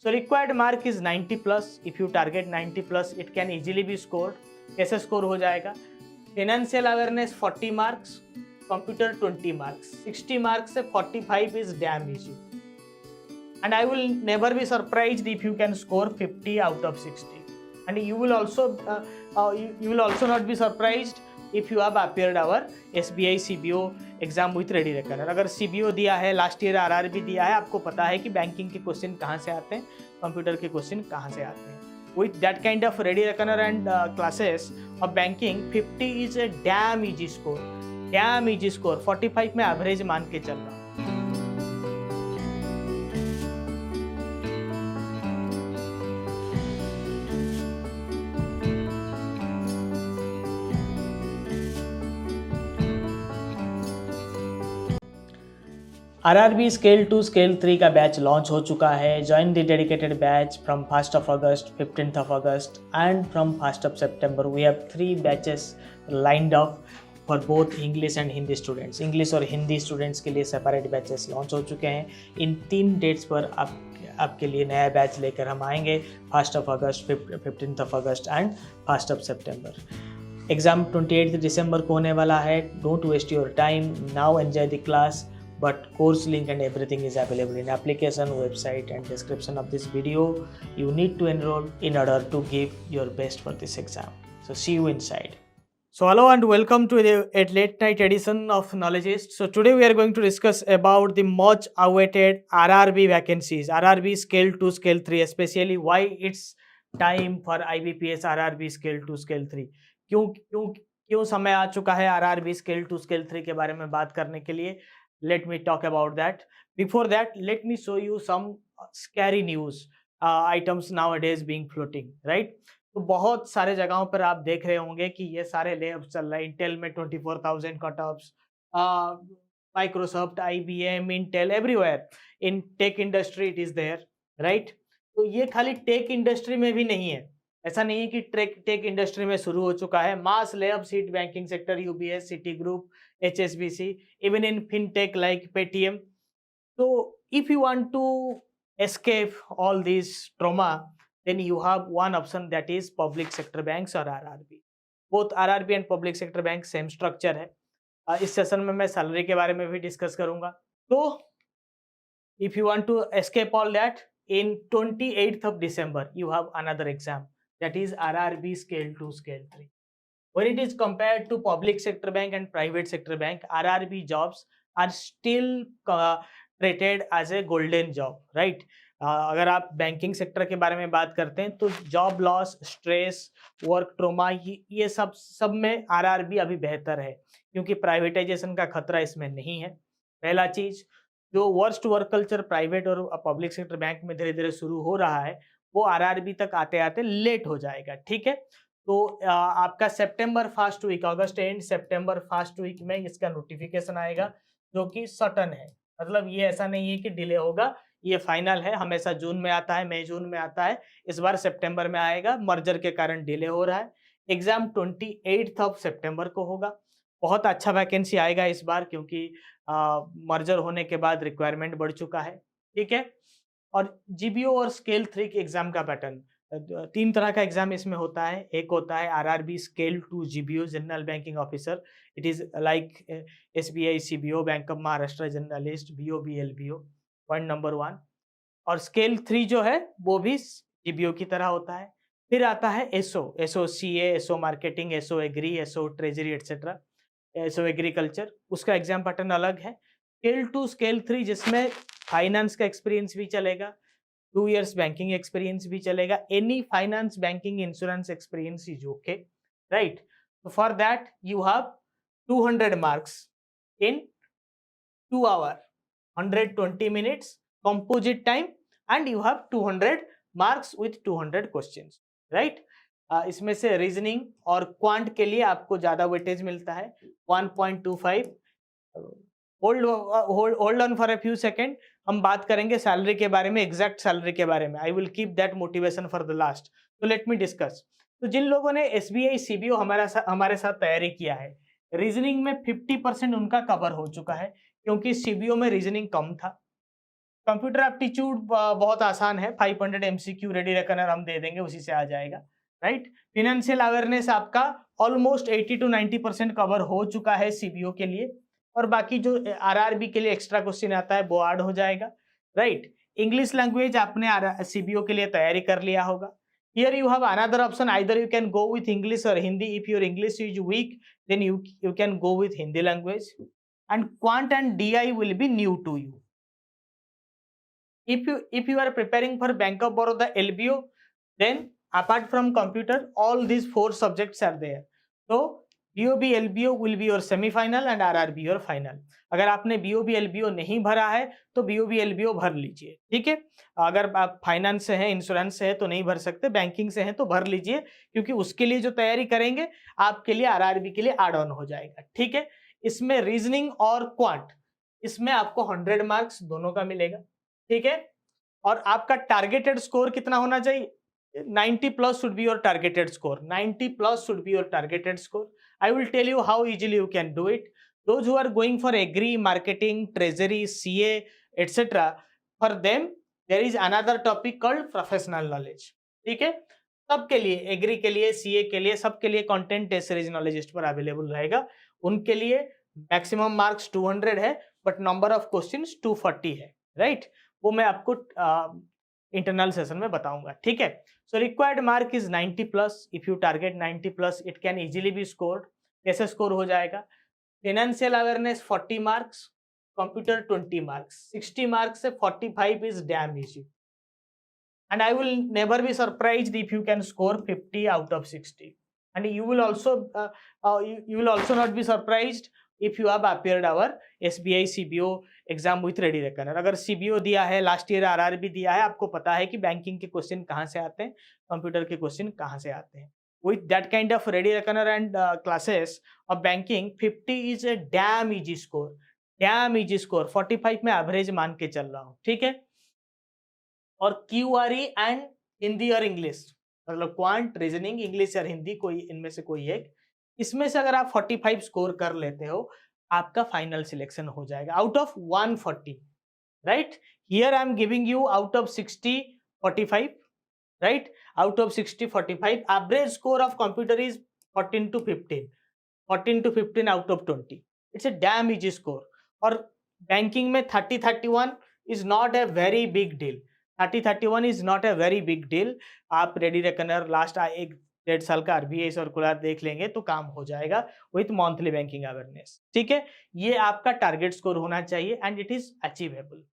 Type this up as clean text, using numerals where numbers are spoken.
So required mark is 90 plus. If you target 90 plus, it can easily be scored. कैसे score हो जाएगा? Financial awareness 40 marks, computer 20 marks, 60 marks से 45 is damn easy. And I will never be surprised if you can score 50 out of 60. And you will also not be surprised if you have appeared our SBI CBO exam with ready reckoner. अगर CBO दिया है, last year RRB दिया है, आपको पता है कि banking के क्वेश्चन कहाँ से आते हैं, कंप्यूटर के क्वेश्चन कहाँ से आते हैं. With that kind of ready reckoner and classes of banking, 50 is a damn easy score. Damn easy score. 45 में एवरेज मान के चल रहा हूँ. RRB स्केल 2 स्केल 3 का बैच लॉन्च हो चुका है. Join the dedicated batch from 1st of August, 15th of August and from 1st of September. We have 3 batches lined up for both English and Hindi students. English और Hindi students के लिए separate batches launch हो चुके हैं. इन 3 dates पर आपके लिए नया बैच लेकर हम आएंगे. 1st of August, 15th of August and 1st of September. Exam 28 दिसंबर को होने वाला है. Don't waste your time. Now enjoy the class. But course link and everything is available in application, website and description of this video. You need to enroll in order to give your best for this exam. So see you inside. So hello and welcome to a late night edition of Knowledgeist. So today we are going to discuss about the much awaited RRB vacancies, RRB scale 2 scale 3, especially why it's time for IBPS RRB scale 2 scale 3. क्यों समय आ चुका है RRB scale 2 scale 3 के बारे में बात करने के लिए. Let me talk about that. Before that, let me show you some scary news items nowadays being floating, right? तो बहुत सारे जगहों पर आप देख रहे होंगे कि ये सारे लेऑफ्स चल रहे हैं. इंटेल में 24,000 cutoffs, Microsoft, IBM, Intel, everywhere in tech industry it is there, right? तो ये खाली टेक इंडस्ट्री में भी नहीं है. ऐसा नहीं है कि टेक इंडस्ट्री में शुरू हो चुका है. Mass layoffs hit banking sector, UBS, Citigroup, HSBC, even in fintech like Paytm. So if you want to escape all this trauma, then you have one option, that is public sector banks or RRB. Both RRB and public sector banks same structure है. इस session में मैं salary के बारे में भी discuss करूंगा. तो if you want to escape all that, in 28th of December you have another exam, that is RRB scale 2 scale 3. When it is compared to public sector bank and private sector bank, RRB jobs are still treated as a golden job, right? अगर आप banking sector के बारे में बात करते हैं तो job loss, stress, work trauma, ये सब में RRB अभी बेहतर है क्योंकि प्राइवेटाइजेशन का खतरा इसमें नहीं है. पहला चीज, जो वर्स्ट वर्क कल्चर प्राइवेट और पब्लिक सेक्टर बैंक में धीरे धीरे शुरू हो रहा है वो RRB तक आते आते लेट हो जाएगा. ठीक है, तो आपका सितंबर फर्स्ट वीक, अगस्त एंड सितंबर फर्स्ट वीक में इसका नोटिफिकेशन आएगा जो कि सर्टन है. मतलब ये ऐसा नहीं है कि डिले होगा, ये फाइनल है. हमेशा जून में आता है, मई जून में आता है, इस बार सितंबर में आएगा. मर्जर के कारण डिले हो रहा है. एग्जाम 28th ऑफ सितंबर को होगा. बहुत अच्छा वैकेंसी आएगा इस बार क्योंकि मर्जर होने के बाद रिक्वायरमेंट बढ़ चुका है. ठीक है, और GBO और स्केल 3 के एग्जाम का पैटर्न, 3 तरह का एग्जाम इसमें होता है. एक होता है RRB scale 2 GBO, general banking officer. It is like SBI CBO, bank of Maharashtra generalist, BOB LBO, point number 1. और स्केल 3 जो है वो भी GBO की तरह होता है. फिर आता है SO CA, SO marketing, SO agri, SO treasury etcetera, SO agriculture. उसका एग्जाम पैटर्न अलग है. स्केल 2 स्केल 3 जिसमें फाइनेंस का एक्सपीरियंस भी चलेगा, 2 years बैंकिंग एक्सपीरियंस भी चलेगा. Any finance, banking, insurance experience is okay, right? So for that you have 200 marks in 2 hours, 120 minutes composite time, and you have 200 marks with 200 questions, right? इसमें से reasoning और quant के लिए आपको ज्यादा weightage मिलता है, 1.25. Hold on for a few second. हम बात करेंगे सैलरी के बारे में, एग्जैक्ट सैलरी के बारे में. I will keep that motivation for the last. तो लेट मी डिस्कस. तो जिन लोगों ने SBI CBO हमारे साथ तैयारी किया है, रीजनिंग में 50% उनका कवर हो चुका है क्योंकि CBO में रीजनिंग कम था. कंप्यूटर एप्टीट्यूड बहुत आसान है, 500 एमसीक्यू रेडी रेकनर हम दे देंगे, उसी से आ जाएगा, राइट। फिनेंशियल अवेयरनेस आपका ऑलमोस्ट 80 to 90% कवर हो चुका है सीबीओ के लिए, और बाकी जो आरआरबी के लिए एक्स्ट्रा क्वेश्चन आता है वो ऐड हो जाएगा, राइट। इंग्लिश लैंग्वेज आपने सीबीओ के लिए तैयारी कर लिया होगा। Here you have another option, either you can go with English or Hindi. If your English is weak, then you can go with Hindi language. And quant and DI will be new to you. If you are preparing for Bank of Baroda LBO, then apart from computer, all these 4 subjects are there. So BOB LBO will be your semi-final and RRB your final. अगर आपने BOB LBO नहीं भरा है तो BOB LBO भर लीजिए, ठीक है। अगर आप फाइनेंस से हैं, इंश्योरेंस से है तो नहीं भर सकते, बैंकिंग से हैं तो भर लीजिए, क्योंकि उसके लिए जो तैयारी करेंगे आपके लिए RRB के लिए ऐड ऑन हो जाएगा, ठीक है। इसमें रीजनिंग और क्वांट, इसमें आपको 100 मार्क्स दोनों का मिलेगा, ठीक है। और आपका टारगेटेड स्कोर कितना होना चाहिए? 90 plus should be your targeted score. 90 plus should be your targeted score. I will tell you how easily you can do it. Those who are going for agri, marketing, treasury, CA, etc., for them there is another topic called professional knowledge. ठीक है, सबके लिए, agree के लिए, CA के लिए, सबके लिए कंटेंट टेस्ट सीरीज नॉलेज पर अवेलेबल रहेगा। उनके लिए मैक्सिमम मार्क्स 200 है, बट नंबर ऑफ क्वेश्चंस 240 है, राइट। वो मैं आपको इंटरनल सेशन में बताऊंगा, ठीक है। So required mark is 90 plus. If you target 90 plus it can easily B scored. कैसे स्कोर हो जाएगा? Financial awareness 40 marks, computer 20 marks, 60 marks से 45 is damn easy, and I will never be surprised if you can score 50 out of 60, and you will also not be surprised if you have appeared our SBI CBO exam with ready reckoner. अगर CBO दिया है, last year RRB दिया है, आपको पता है कि banking के क्वेश्चन कहाँ से आते हैं, कंप्यूटर के क्वेश्चन कहाँ से आते हैं। With that kind of ready reckoner and classes of banking 50 is a dam easy score, dam easy score. 45 में एवरेज मान के चल रहा हूँ, ठीक है। और QRE एंड हिंदी और इंग्लिश, मतलब क्वांट, रीजनिंग, इंग्लिश और हिंदी, कोई इनमें से कोई एक, इसमें से अगर आप 45 स्कोर कर लेते हो, आपका फाइनल सिलेक्शन हो जाएगा out of 140, right. Here I am giving you out of 60 45, right. Out of 60 45, average score of computer is 14 to 15, 14 to 15 out of 20, it's a dam easy score. और बैंकिंग में 30 31 is not a very big deal, 30 31 is not a very big deal. आप ready reckoner last 1-1.5 साल का RBI circular देख लेंगे तो काम हो जाएगा विथ मंथली बैंकिंग अवेयरनेस, ठीक है। ये आपका टारगेट स्कोर होना चाहिए एंड इट इज अचीवेबल।